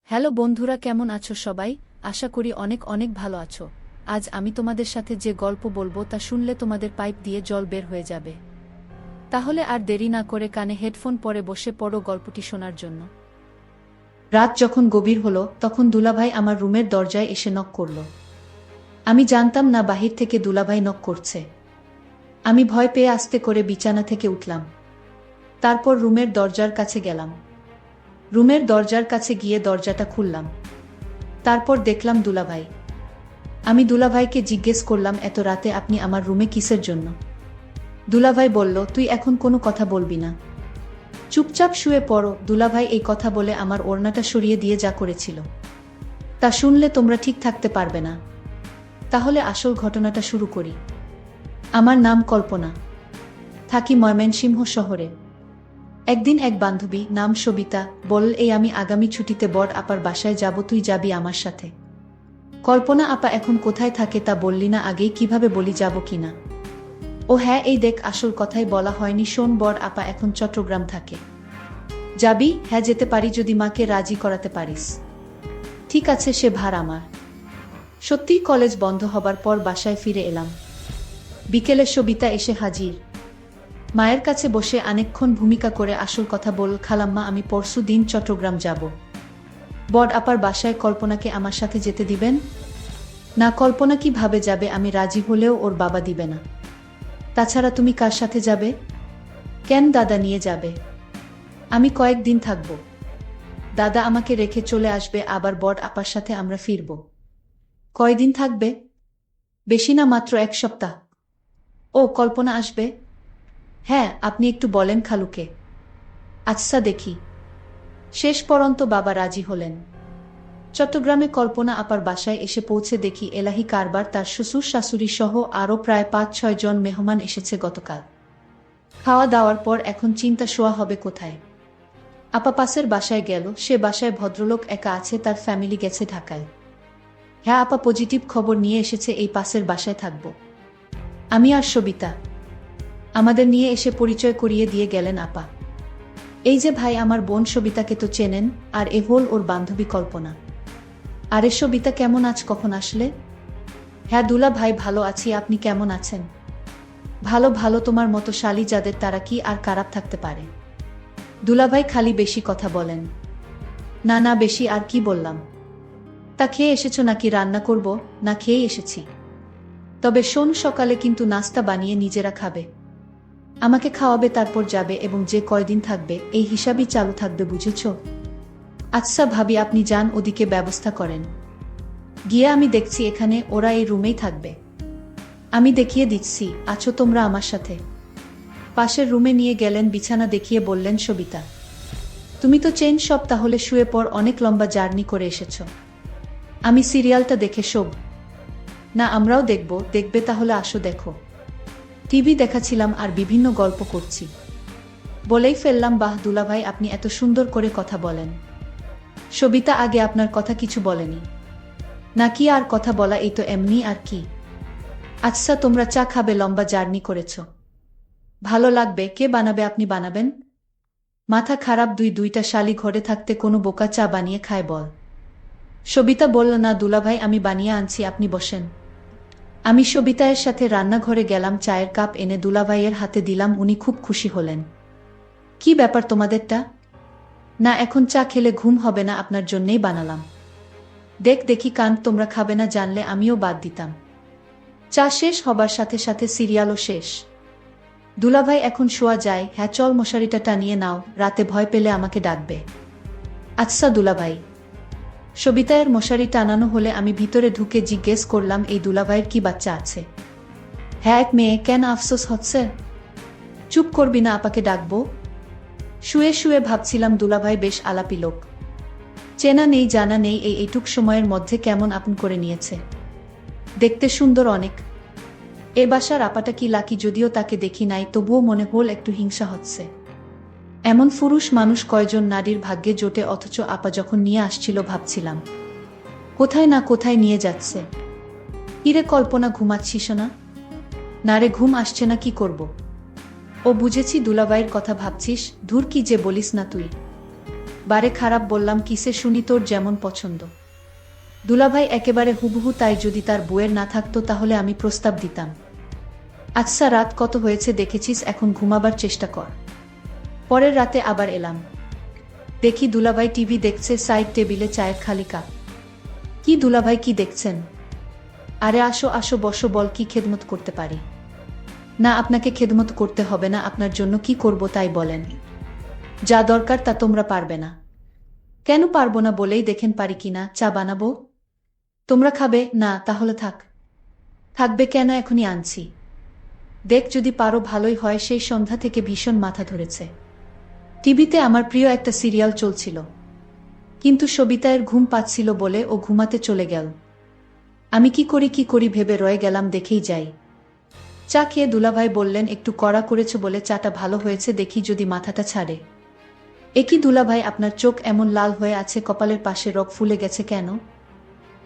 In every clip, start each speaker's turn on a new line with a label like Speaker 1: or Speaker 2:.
Speaker 1: Hello বন্ধুরা, কেমন আছো সবাই? আশা করি অনেক অনেক ভালো আছো। আজ আমি তোমাদের সাথে যে গল্প বলবো তা শুনলে তোমাদের পাইপ দিয়ে জল বের হয়ে যাবে। তাহলে আর দেরি না করে কানে হেডফোন পরে বসে পড়ো গল্পটি শোনার জন্য। রাত যখন গভীর হলো তখন দুলাভাই আমার রুমের দরজায় এসে নক করল। আমি জানতাম না বাহির থেকে দুলাভাই নক করছে। আমি ভয় পেয়ে আস্তে করে বিছানা থেকে উঠলাম। তারপর রুমের দরজার কাছে গেলাম। রুমের দরজার কাছে গিয়ে দরজাটা খুললাম। তারপর দেখলাম দুলাভাই। আমি দুলাভাইকে জিজ্ঞেস করলাম, এত রাতে আপনি আমার রুমে কিসের জন্য? দুলাভাই বলল, তুই এখন কোনো কথা বলবি না, চুপচাপ শুয়ে পড়ো। দুলাভাই এই কথা বলে আমার ওড়নাটা সরিয়ে দিয়ে যা করেছিল তা শুনলে তোমরা ঠিক থাকতে পারবে না। তাহলে আসল ঘটনাটা শুরু করি। আমার নাম কল্পনা, থাকি ময়মনসিংহ শহরে। একদিন এক বান্ধবী নাম সবিতা বলল, আমি আগামী ছুটিতে বড় আপার বাসায় যাব, তুই যাবি আমার সাথে। কল্পনা আপা এখন কোথায় থাকে তা বললি না আগেই, কিভাবে বলি যাব কিনা? ও হ্যাঁ, এই দেখ, আসল কথাই বলা হয়নি। শোন, বড় আপা এখন চট্টগ্রাম থাকে। যাবি? হ্যাঁ, যেতে পারি যদি মাকে রাজি করাতে পারিস। ঠিক আছে, সে ভার আমার। সত্যিই কলেজ বন্ধ হবার পর বাসায় ফিরে এলাম। বিকেলে সবিতা এসে হাজির। মায়ের কাছে বসে অনেকক্ষণ ভূমিকা করে আসল কথা বল, খালাম্মা আমি পরশু দিন চট্টগ্রাম যাব। বড় আপার বাসায় কল্পনাকে আমার সাথে যেতে দিবেন না? কল্পনা কিভাবে যাবে? আমি রাজি হলেও ওর বাবা দিবে না। তাছাড়া তুমি কার সাথে যাবে? কেন, দাদা নিয়ে যাবে। আমি কয়েকদিন থাকব। দাদা আমাকে রেখে চলে আসবে, আবার বড় আপার সাথে আমরা ফিরব। কয়দিন থাকবে? বেশি না, মাত্র 1 সপ্তাহ। ও, কল্পনা আসবে? হ্যাঁ, আপনি একটু বলেন খালুকে। আচ্ছা দেখি। শেষ পর্যন্ত বাবা রাজি হলেন। চট্টগ্রামে কল্পনা আপার বাসায় এসে পৌঁছে দেখি এলাহি কারবার, তার শ্বশুর শাশুড়ি সহ আরও প্রায় 5-6 জন মেহমান এসেছে গতকাল। খাওয়া দাওয়ার পর এখন চিন্তা শোয়া হবে কোথায়। আপা পাশের বাসায় গেল। সে বাসায় ভদ্রলোক একা আছে, তার ফ্যামিলি গেছে ঢাকায়। হ্যাঁ, আপা পজিটিভ খবর নিয়ে এসেছে, এই পাশের বাসায় থাকব। আমি আর সবিতা। আমাদের নিয়ে এসে পরিচয় করিয়ে দিয়ে গেলেন আপা। এই যে ভাই, আমার বোন সবিতাকে তো চেনেন, আর এ হল ওর বান্ধবী কল্পনা। আরে সবিতা, কেমন আছ? কখন আসলে? হ্যাঁ দুলা ভাই, ভালো আছি, আপনি কেমন আছেন? ভালো ভালো, তোমার মতো শালি যাদের তারা কি আর খারাপ থাকতে পারে? দুলাভাই খালি বেশি কথা বলেন। না না, বেশি আর কি বললাম। তা খেয়ে এসেছো নাকি? রান্না করব? না খেয়েই এসেছি। তবে শোন, সকালে কিন্তু নাস্তা বানিয়ে নিজেরা খাবে। আমাকে খাওয়াবে, তারপর যাবে, এবং যে কয়দিন থাকবে এই হিসাবই চালু থাকবে, বুঝেছ? আচ্ছা ভাবি, আপনি যান, ওদিকে ব্যবস্থা করেন। গিয়ে আমি দেখছি, এখানে ওরা এই রুমেই থাকবে। আমি দেখিয়ে দিচ্ছি, আছো তোমরা আমার সাথে। পাশের রুমে নিয়ে গেলেন, বিছানা দেখিয়ে বললেন, সবিতা তুমি তো চেন সব, তাহলে শুয়ে পড়, অনেক লম্বা জার্নি করে এসেছ। আমি সিরিয়ালটা দেখে শোব। না, আমরাও দেখব। দেখবে? তাহলে আসো দেখো। টিভি দেখাছিলাম আর বিভিন্ন গল্প করছি। বলেই ফেললাম, বাহ দুলাভাই, আপনি এত সুন্দর করে কথা বলেন। সবিতা, আগে আপনার কথা কিছু বলেনি নাকি? আর কথা বলা, এই তো এমনি আর কি। আচ্ছা তোমরা চা খাবে? লম্বা জার্নি করেছ, ভালো লাগবে। কে বানাবে? আপনি বানাবেন? মাথা খারাপ? দুইটা শালি ঘরে থাকতে কোনো বোকা চা বানিয়ে খায় বল? সবিতা বলল, না দুলাভাই, আমি বানিয়ে আনছি, আপনি বসেন। আমি সবিতায়ের সাথে রান্নাঘরে গেলাম, চায়ের কাপ এনে দুলাভাইয়ের হাতে দিলাম। উনি খুব খুশি হলেন। কি ব্যাপার তোমাদেরটা? না, এখন চা খেলে ঘুম হবে না, আপনার জন্যেই বানালাম। দেখি কান, তোমরা খাবে না জানলে আমিও বাদ দিতাম। চা শেষ হবার সাথে সাথে সিরিয়ালও শেষ। দুলাভাই, এখন শোয়া যায়? হ্যাঁ চল, মশারিটা টানিয়ে নাও, রাতে ভয় পেলে আমাকে ডাকবে। আচ্ছা দুলাভাই। সবিতায়ের মশারি টানানো হলে আমি ভিতরে ঢুকে জিজ্ঞেস করলাম, এই দুলাভাইয়ের কি বাচ্চা আছে? হ্যাঁ, এক মেয়ে। কেন, আফসোস হচ্ছে? চুপ করবি না, আপাকে ডাকবো। শুয়ে শুয়ে ভাবছিলাম, দুলাভাই বেশ আলাপি লোক। চেনা নেই জানা নেই, এইটুক সময়ের মধ্যে কেমন আপন করে নিয়েছে। দেখতে সুন্দর অনেক। এ বাসার আপাটা কি লাকি, যদিও তাকে দেখি নাই, তবুও মনে হল একটু হিংসা হচ্ছে। এমন পুরুষ মানুষ কয়জন নারীর ভাগ্যে জোটে, অথচ আপা যখন নিয়ে আসছিল ভাবছিলাম কোথায় না কোথায় নিয়ে যাচ্ছে। কিরে কল্পনা, ঘুমাচ্ছিস না? না রে, ঘুম আসছে না, কি করব? ও বুঝেছি, দুলাভাইয়ের কথা ভাবছিস। ধুর, কি যে বলিস না তুই। বারে খারাপ বললাম কিসে শুনি তোর যেমন পছন্দ। দুলাভাই একেবারে হুবহু তাই, যদি তার বউয়ের না থাকতো তাহলে আমি প্রস্তাব দিতাম। আচ্ছা রাত কত হয়েছে দেখেছিস, এখন ঘুমাবার চেষ্টা কর। পরের রাতে আবার এলাম, দেখি দুলাভাই টিভি দেখছে, সাইড টেবিলে চায়ের খালি কাপ। কি দুলাভাই কি দেখছেন? আরে আসো আসো বসো, বল কি খেদমত করতে পারি? না আপনাকে খেদমত করতে হবে না, আপনার জন্য কি করব তাই বলেন। যা দরকার তা তোমরা পারবে না। কেন পারবো না বলেই দেখেন পারি কিনা। চা বানাবো? তোমরা খাবে না? তাহলে থাক। থাকবে কেন, এখনই আনছি। দেখ যদি পারো ভালোই হয়। সেই সন্ধ্যা থেকে ভীষণ মাথা ধরেছে। টিভিতে আমার প্রিয় একটা সিরিয়াল চলছিল, কিন্তু সবিতায়ের ঘুম পাচ্ছিল বলে ও ঘুমাতে চলে গেল। আমি কি করি ভেবে রয়ে গেলাম, দেখেই যাই। চা খেয়ে দুলাভাই বললেন, একটু কড়া করেছ বলে চাটা ভালো হয়েছে, দেখি যদি মাথাটা ছাড়ে। একই দুলাভাই, আপনার চোখ এমন লাল হয়ে আছে, কপালের পাশে রগ ফুলে গেছে কেন?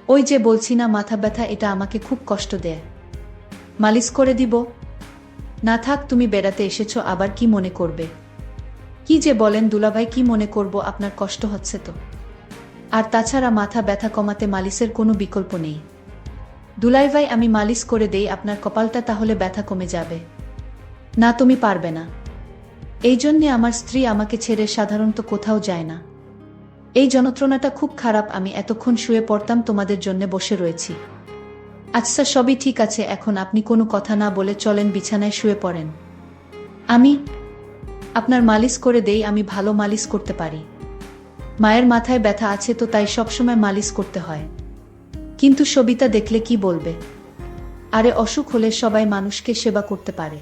Speaker 1: ওই যে বলছি না মাথা ব্যথা, এটা আমাকে খুব কষ্ট দেয়। মালিশ করে দিব? না থাক, তুমি বেড়াতে এসেছো, আবার কি মনে করবে? কি যে বলেন দুলাভাই, কি মনে করব, আপনার কষ্ট হচ্ছে তো। আর তাছাড়া মাথা ব্যথা কমাতে মালিশের কোনো বিকল্প নেই। দুলাভাই আমি মালিশ করে দেই আপনার কপালটা, তাহলে ব্যথা কমে যাবে। না তুমি পারবে না। এই জন্যে আমার স্ত্রী আমাকে ছেড়ে সাধারণত কোথাও যায় না। এই যন্ত্রণাটা খুব খারাপ, আমি এতক্ষণ শুয়ে পড়তাম, তোমাদের জন্য বসে রয়েছি। আচ্ছা সবই ঠিক আছে, এখন আপনি কোনো কথা না বলে চলেন বিছানায় শুয়ে পড়েন। আমি আপনার মালিশ করে দেই, আমি ভালো মালিশ করতে পারি। মায়ের মাথায় ব্যথা আছে তো, তাই সবসময় মালিশ করতে হয়। কিন্তু সবিতা দেখলে কি বলবে? আরে অসুখ হলে সবাই মানুষকে সেবা করতে পারে,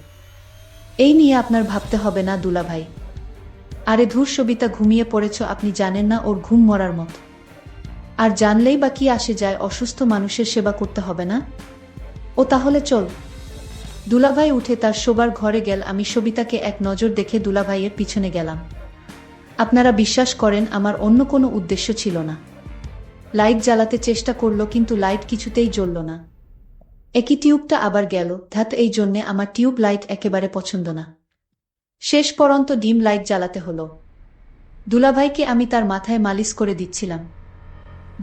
Speaker 1: এই নিয়ে আপনার ভাবতে হবে না দুলাভাই। আরে ধুর সবিতা, ঘুমিয়ে পড়েছ, আপনি জানেন না ওর ঘুম মরার মতো। আর জানলেই বা কি আসে যায়, অসুস্থ মানুষের সেবা করতে হবে না? ও তাহলে চল। দুলাভাই উঠে তার শোবার ঘরে গেল। আমি সবিতাকে এক নজর দেখে দুলাভাইয়ের পিছনে গেলাম। আপনারা বিশ্বাস করেন আমার অন্য কোনো উদ্দেশ্য ছিল না। লাইট জ্বালাতে চেষ্টা করলো, কিন্তু লাইট কিছুতেই জ্বলল না। একই টিউবটা আবার গেল, ধ্যাত, এই জন্যে আমার টিউব লাইট একেবারে পছন্দ না। শেষ পর্যন্ত ডিম লাইট জ্বালাতে হলো। দুলাভাইকে আমি তার মাথায় মালিশ করে দিচ্ছিলাম।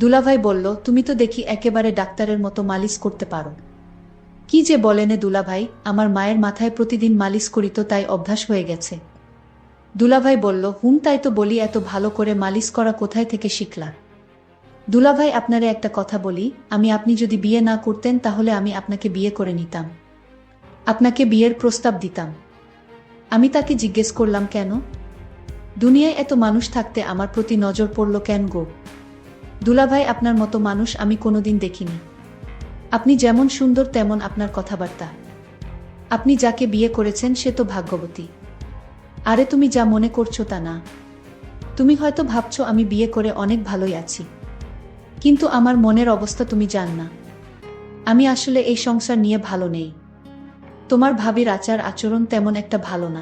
Speaker 1: দুলাভাই বলল, তুমি তো দেখি একেবারে ডাক্তারের মতো মালিশ করতে পারো। কি যে বলেনে দুলাভাই, আমার মায়ের মাথায় প্রতিদিন মালিশ করি তো, তাই অভ্যাস হয়ে গেছে। দুলাভাই বলল, তাই তো বলি, এত ভালো করে মালিশ করা কোথায় থেকে শিখলা? দুলাভাই আপনারে একটা কথা বলি, আপনি যদি বিয়ে না করতেন তাহলে আমি আপনাকে বিয়ে করে নিতাম, আপনাকে বিয়ের প্রস্তাব দিতাম। আমি তাকে জিজ্ঞেস করলাম, কেন? দুনিয়ায় এত মানুষ থাকতে আমার প্রতি নজর পড়ল কেন গো? দুলাভাই আপনার মতো মানুষ আমি কোনোদিন দেখিনি। আপনি যেমন সুন্দর তেমন আপনার কথাবার্তা। আপনি যাকে বিয়ে করেছেন সে তো ভাগ্যবতী। আরে তুমি যা মনে করছো তা না। তুমি হয়তো ভাবছো আমি বিয়ে করে অনেক ভালোই আছি, কিন্তু আমার মনের অবস্থা তুমি জান না। আমি আসলে এই সংসার নিয়ে ভালো নেই। তোমার ভাবির আচার আচরণ তেমন একটা ভালো না।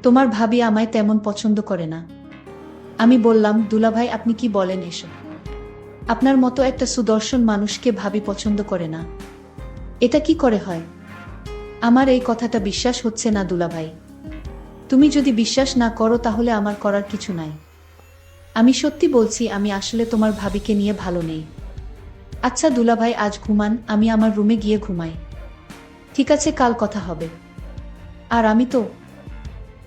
Speaker 1: তোমার ভাবি আমায় তেমন পছন্দ করে না। আমি বললাম, দুলাভাই আপনি কি বলেন এসব? আপনার মতো একটা সুদর্শন মানুষকে ভাবি পছন্দ করে না, এটা কি করে হয়? আমার এই কথাটা বিশ্বাস হচ্ছে না দুলাভাই। তুমি যদি বিশ্বাস না করো তাহলে আমার করার কিছু নাই। আমি সত্যি বলছি, আমি আসলে তোমার ভাবিকে নিয়ে ভালো নেই। আচ্ছা দুলাভাই আজ ঘুমান, আমি আমার রুমে গিয়ে ঘুমাই। ঠিক আছে, কাল কথা হবে। আর আমি তো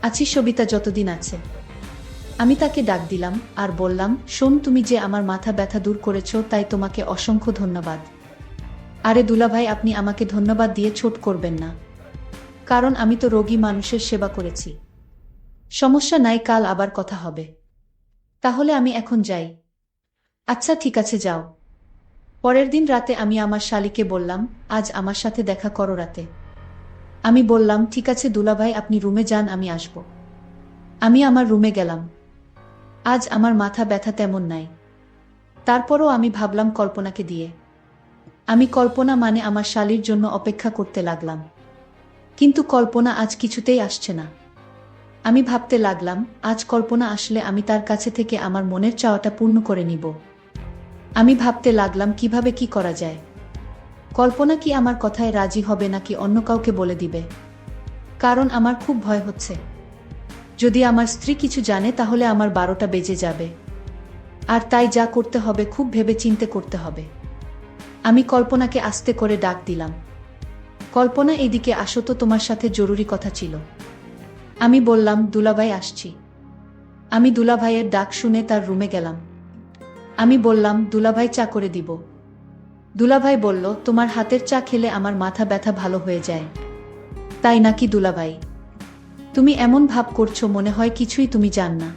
Speaker 1: আছি সবিতা যতদিন আছে। আমি তাকে ডাক দিলাম আর বললাম, শোন, তুমি যে আমার মাথা ব্যথা দূর করেছো তাই তোমাকে অসংখ্য ধন্যবাদ। আরে দুলাভাই আপনি আমাকে ধন্যবাদ দিয়ে ছোট করবেন না, কারণ আমি তো রোগী মানুষের সেবা করেছি। সমস্যা নাই, কাল আবার কথা হবে। তাহলে আমি এখন যাই। আচ্ছা ঠিক আছে, যাও। পরের দিন রাতে আমি আমার শালীকে বললাম, আজ আমার সাথে দেখা করো রাতে। আমি বললাম, ঠিক আছে দুলাভাই, আপনি রুমে যান, আমি আসব। আমি আমার রুমে গেলাম। আজ আমার মাথা ব্যথা তেমন নাই। তারপরও আমি ভাবলাম কল্পনাকে দিয়ে। আমি কল্পনা মানে আমার শালীর জন্য অপেক্ষা করতে লাগলাম, কিন্তু কল্পনা আজ কিছুতেই আসছে না। আমি ভাবতে লাগলাম, আজ কল্পনা আসলে আমি তার কাছে থেকে আমার মনের চাওয়াটা পূর্ণ করে নিব। আমি ভাবতে লাগলাম কিভাবে কি করা যায়। কল্পনা কি আমার কথায় রাজি হবে নাকি অন্য কাউকে বলে দিবে? কারণ আমার খুব ভয় হচ্ছে। যদি আমার স্ত্রী কিছু জানে তাহলে আমার 12টা বেজে যাবে। আর তাই যা করতে হবে খুব ভেবেচিন্তে করতে হবে। আমি কল্পনাকে আস্তে করে ডাক দিলাম। কল্পনা, এদিকে আসো তো, তোমার সাথে জরুরি কথা ছিল। আমি বললাম, দুলাভাই আসছি। আমি দুলাভাইয়ের ডাক শুনে তার রুমে গেলাম। আমি বললাম, দুলাভাই চা করে দিব। দুলাভাই বলল, তোমার হাতের চা খেলে আমার মাথা ব্যথা ভালো হয়ে যায়। তাই নাকি দুলাভাই? তুমি এমন ভাব করছো মনে হয় কিছুই তুমি জান না।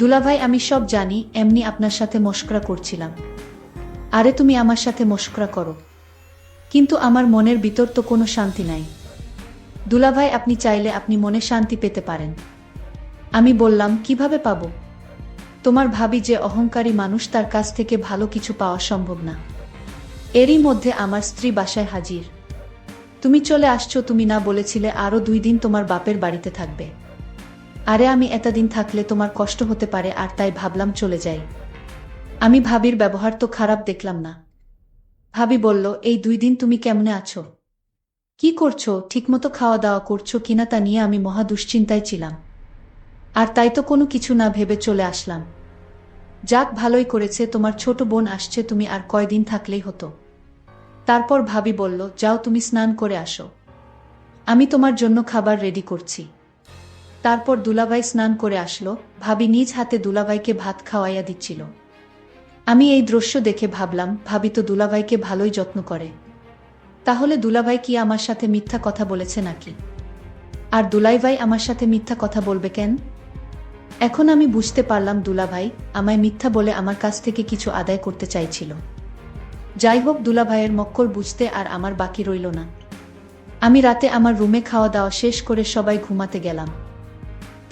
Speaker 1: দুলাভাই, আমি সব জানি, এমনি আপনার সাথে মশকরা করছিলাম। আরে তুমি আমার সাথে মশকরা করো, কিন্তু আমার মনের ভিতর তো কোনো শান্তি নাই। দুলাভাই, আপনি চাইলে আপনি মনে শান্তি পেতে পারেন। আমি বললাম, কিভাবে পাবো? তোমার ভাবি যে অহংকারী মানুষ, তার কাছ থেকে ভালো কিছু পাওয়া সম্ভব না। এরই মধ্যে আমার স্ত্রী বাসায় হাজির। তুমি চলে আসছো, তুমি না বলেছিলে আরো 2 দিন তোমার বাপের বাড়িতে থাকবে? আরে আমি এতদিন থাকলে তোমার কষ্ট হতে পারে, আর তাই ভাবলাম চলে যাই। আমি ভাবির ব্যবহার তো খারাপ দেখলাম না। ভাবি বলল, এই 2 দিন তুমি কেমনে আছো? কি করছো? ঠিকমতো খাওয়া দাওয়া করছো কিনা তা নিয়ে আমি মহা দুশ্চিন্তায় ছিলাম। আর তাই তো কোনো কিছু না ভেবে চলে আসলাম। যাক, ভালোই করেছে, তোমার ছোট বোন আসছে, তুমি আর কয়দিন থাকলেই হতো। তারপর ভাবি বলল, যাও তুমি স্নান করে আসো, আমি তোমার জন্য খাবার রেডি করছি। তারপর দুলাভাই স্নান করে আসলো। ভাবি নিজ হাতে দুলাভাইকে ভাত খাওয়াইয়া দিচ্ছিল। আমি এই দৃশ্য দেখে ভাবলাম, ভাবি তো দুলাভাইকে ভালোই যত্ন করে। তাহলে দুলাভাই কি আমার সাথে মিথ্যা কথা বলেছে নাকি? আর দুলাভাই আমার সাথে মিথ্যা কথা বলবে কেন? এখন আমি বুঝতে পারলাম, দুলাভাই আমায় মিথ্যা বলে আমার কাছ থেকে কিছু আদায় করতে চাইছিল। যাই হোক, দুলাভাইয়ের মক্কল বুঝতে আর আমার বাকি রইল না। আমি রাতে আমার রুমে খাওয়া দাওয়া শেষ করে সবাই ঘুমাতে গেলাম।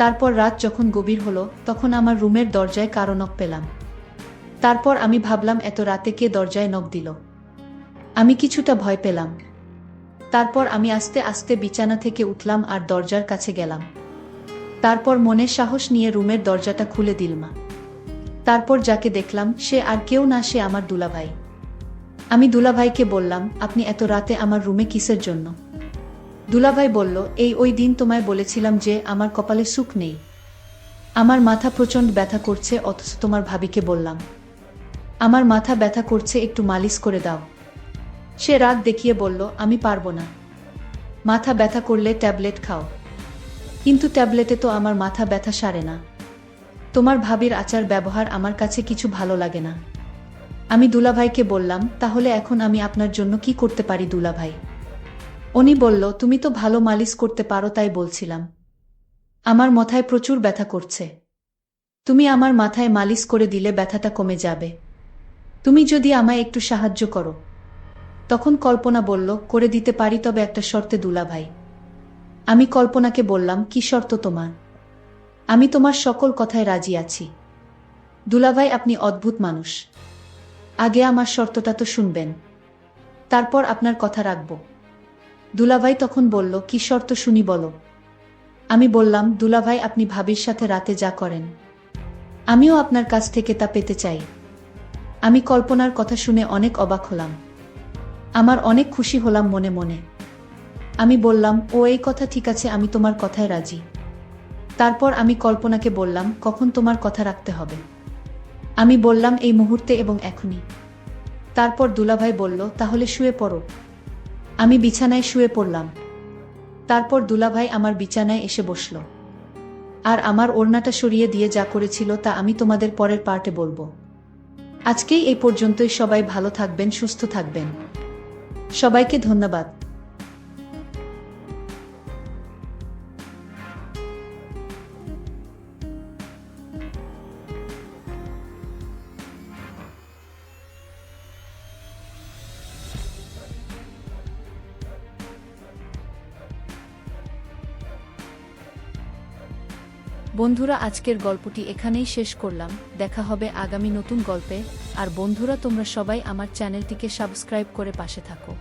Speaker 1: তারপর রাত যখন গভীর হলো, তখন আমার রুমের দরজায় কারো নক পেলাম। তারপর আমি ভাবলাম, এত রাতে কে দরজায় নক দিল? আমি কিছুটা ভয় পেলাম। তারপর আমি আস্তে আস্তে বিছানা থেকে উঠলাম আর দরজার কাছে গেলাম। তারপর মনে সাহস নিয়ে রুমের দরজাটা খুলে দিলাম। তারপর যাকে দেখলাম সে আর কেউ না, সে আমার দুলাভাই। আমি দুলাভাইকে বললাম, আপনি এত রাতে আমার রুমে কিসের জন্য? দুলাভাই বলল, ওই দিন তোমায় বলেছিলাম যে আমার কপালে সুখ নেই। আমার মাথা প্রচণ্ড ব্যথা করছে, অথচ তোমার ভাবিকে বললাম আমার মাথা ব্যথা করছে, একটু মালিশ করে দাও। সে রাগ দেখিয়ে বলল, আমি পারবো না। মাথা ব্যথা করলে ট্যাবলেট খাও। কিন্তু ট্যাবলেটে তো আমার মাথা ব্যথা সারে না। তোমার ভাবির আচার ব্যবহার আমার কাছে কিছু ভালো লাগে না। আমি দুলাভাইকে বললাম, তাহলে এখন আমি আপনার জন্য কি করতে পারি দুলাভাই? উনি বলল, তুমি তো ভালো মালিশ করতে পারো, তাই বলছিলাম। আমার মাথায় প্রচুর ব্যথা করছে, তুমি আমার মাথায় মালিশ করে দিলে ব্যথাটা কমে যাবে। তুমি যদি আমায় একটু সাহায্য করো। তখন কল্পনা বলল, করে দিতে পারি, তবে একটা শর্তে দুলাভাই। আমি কল্পনাকে বললাম, কি শর্ত তোমার? আমি তোমার সকল কথায় রাজি আছি। দুলাভাই, আপনি অদ্ভুত মানুষ। আগে আমার শর্তটা তো শুনবেন, তারপর আপনার কথা রাখব। দুলাভাই তখন বলল, কি শর্ত শুনি বলো। আমি বললাম, দুলাভাই আপনি ভাবির সাথে রাতে যা করেন, আমিও আপনার কাছ থেকে তা পেতে চাই। আমি কল্পনার কথা শুনে অনেক অবাক হলাম। আমার অনেক খুশি হলাম মনে মনে। আমি বললাম, ও এই কথা ঠিক আছে, আমি তোমার কথায় রাজি। তারপর আমি কল্পনাকে বললাম, কখন তোমার কথা রাখতে হবে? আমি বললাম, এই মুহূর্তে এবং এখনই। তারপর দুলাভাই বলল, তাহলে শুয়ে পড়ো। আমি বিছানায় শুয়ে পড়লাম। তারপর দুলাভাই আমার বিছানায় এসে বসল আর আমার ওড়নাটা সরিয়ে দিয়ে যা করেছিল তা আমি তোমাদের পরের পার্টে বলবো। আজকেই এই পর্যন্তই। সবাই ভালো থাকবেন, সুস্থ থাকবেন। সবাইকে ধন্যবাদ। বন্ধুরা, আজকের গল্পটি এখানেই শেষ করলাম। দেখা হবে আগামী নতুন গল্পে। আর বন্ধুরা, তোমরা সবাই আমার চ্যানেলটিকে সাবস্ক্রাইব করে পাশে থাকো।